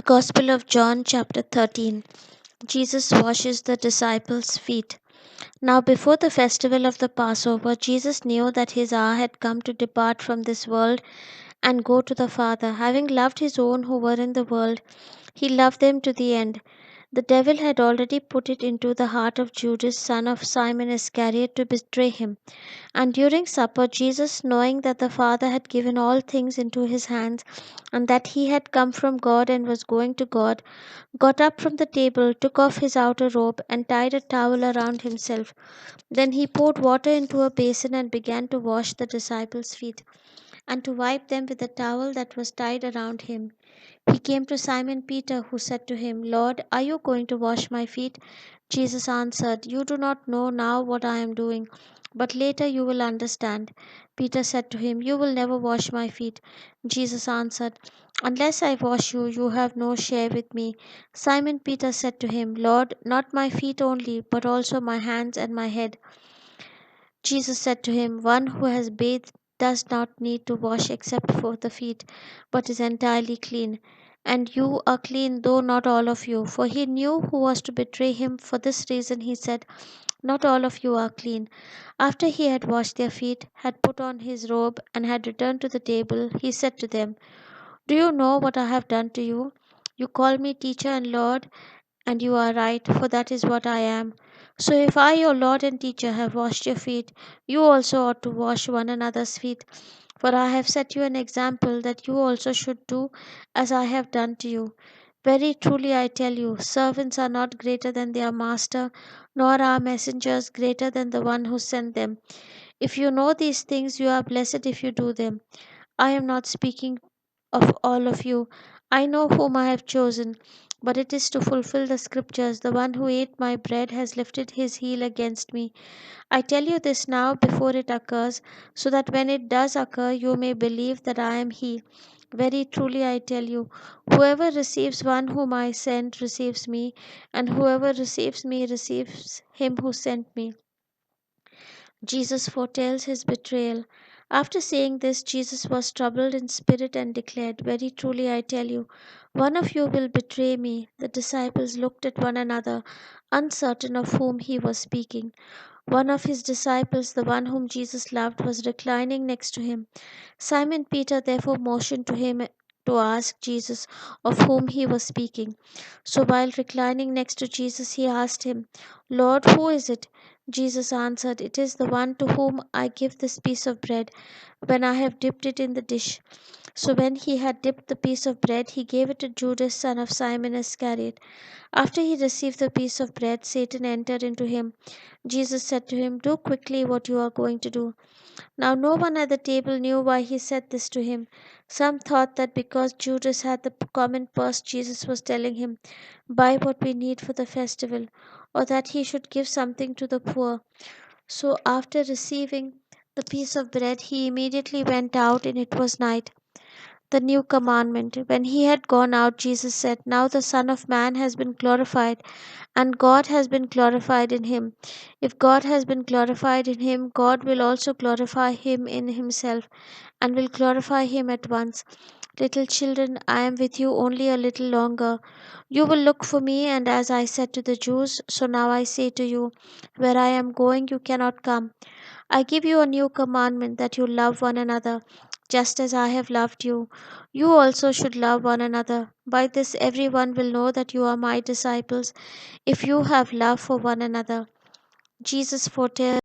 The Gospel of John, chapter 13. Jesus washes the disciples' feet. Now, before the festival of the Passover, Jesus knew that his hour had come to depart from this world and go to the Father. Having loved his own who were in the world, he loved them to the end. The devil had already put it into the heart of Judas, son of Simon Iscariot, to betray him. And during supper, Jesus, knowing that the Father had given all things into his hands, and that he had come from God and was going to God, got up from the table, took off his outer robe, and tied a towel around himself. Then he poured water into a basin and began to wash the disciples' feet, and to wipe them with the towel that was tied around him. He came to Simon Peter, who said to him, Lord, are you going to wash my feet? Jesus answered, You do not know now what I am doing, but later you will understand. Peter said to him, You will never wash my feet. Jesus answered, Unless I wash you, you have no share with me. Simon Peter said to him, Lord, not my feet only, but also my hands and my head. Jesus said to him, One who has bathed does not need to wash except for the feet, but is entirely clean. And you are clean, though not all of you. For he knew who was to betray him. For this reason he said, Not all of you are clean. After he had washed their feet, had put on his robe, and had returned to the table, he said to them, Do you know what I have done to you? You call me teacher and Lord, and you are right, for that is what I am. So if I, your Lord and teacher, have washed your feet, you also ought to wash one another's feet. For I have set you an example that you also should do as I have done to you. Very truly I tell you, servants are not greater than their master, nor are messengers greater than the one who sent them. If you know these things, you are blessed if you do them. I am not speaking of all of you. I know whom I have chosen, but it is to fulfill the scriptures. The one who ate my bread has lifted his heel against me. I tell you this now before it occurs, so that when it does occur, you may believe that I am he. Very truly I tell you, whoever receives one whom I sent receives me, and whoever receives me receives him who sent me. Jesus foretells his betrayal. After saying this, Jesus was troubled in spirit and declared, Very truly I tell you, one of you will betray me. The disciples looked at one another, uncertain of whom he was speaking. One of his disciples, the one whom Jesus loved, was reclining next to him. Simon Peter therefore motioned to him to ask Jesus of whom he was speaking. So while reclining next to Jesus, he asked him, Lord, who is it? Jesus answered, It is the one to whom I give this piece of bread when I have dipped it in the dish. So when he had dipped the piece of bread, he gave it to Judas, son of Simon Iscariot. After he received the piece of bread, Satan entered into him. Jesus said to him, Do quickly what you are going to do. Now no one at the table knew why he said this to him. Some thought that because Judas had the common purse, Jesus was telling him, Buy what we need for the festival, or that he should give something to the poor. So after receiving the piece of bread, he immediately went out, and it was night. The new commandment. When he had gone out, Jesus said, Now the Son of Man has been glorified, and God has been glorified in him. If God has been glorified in him, God will also glorify him in himself, and will glorify him at once. Little children, I am with you only a little longer. You will look for me, and as I said to the Jews, so now I say to you, Where I am going, you cannot come. I give you a new commandment, that you love one another, just as I have loved you. You also should love one another. By this everyone will know that you are my disciples, if you have love for one another. Jesus foretells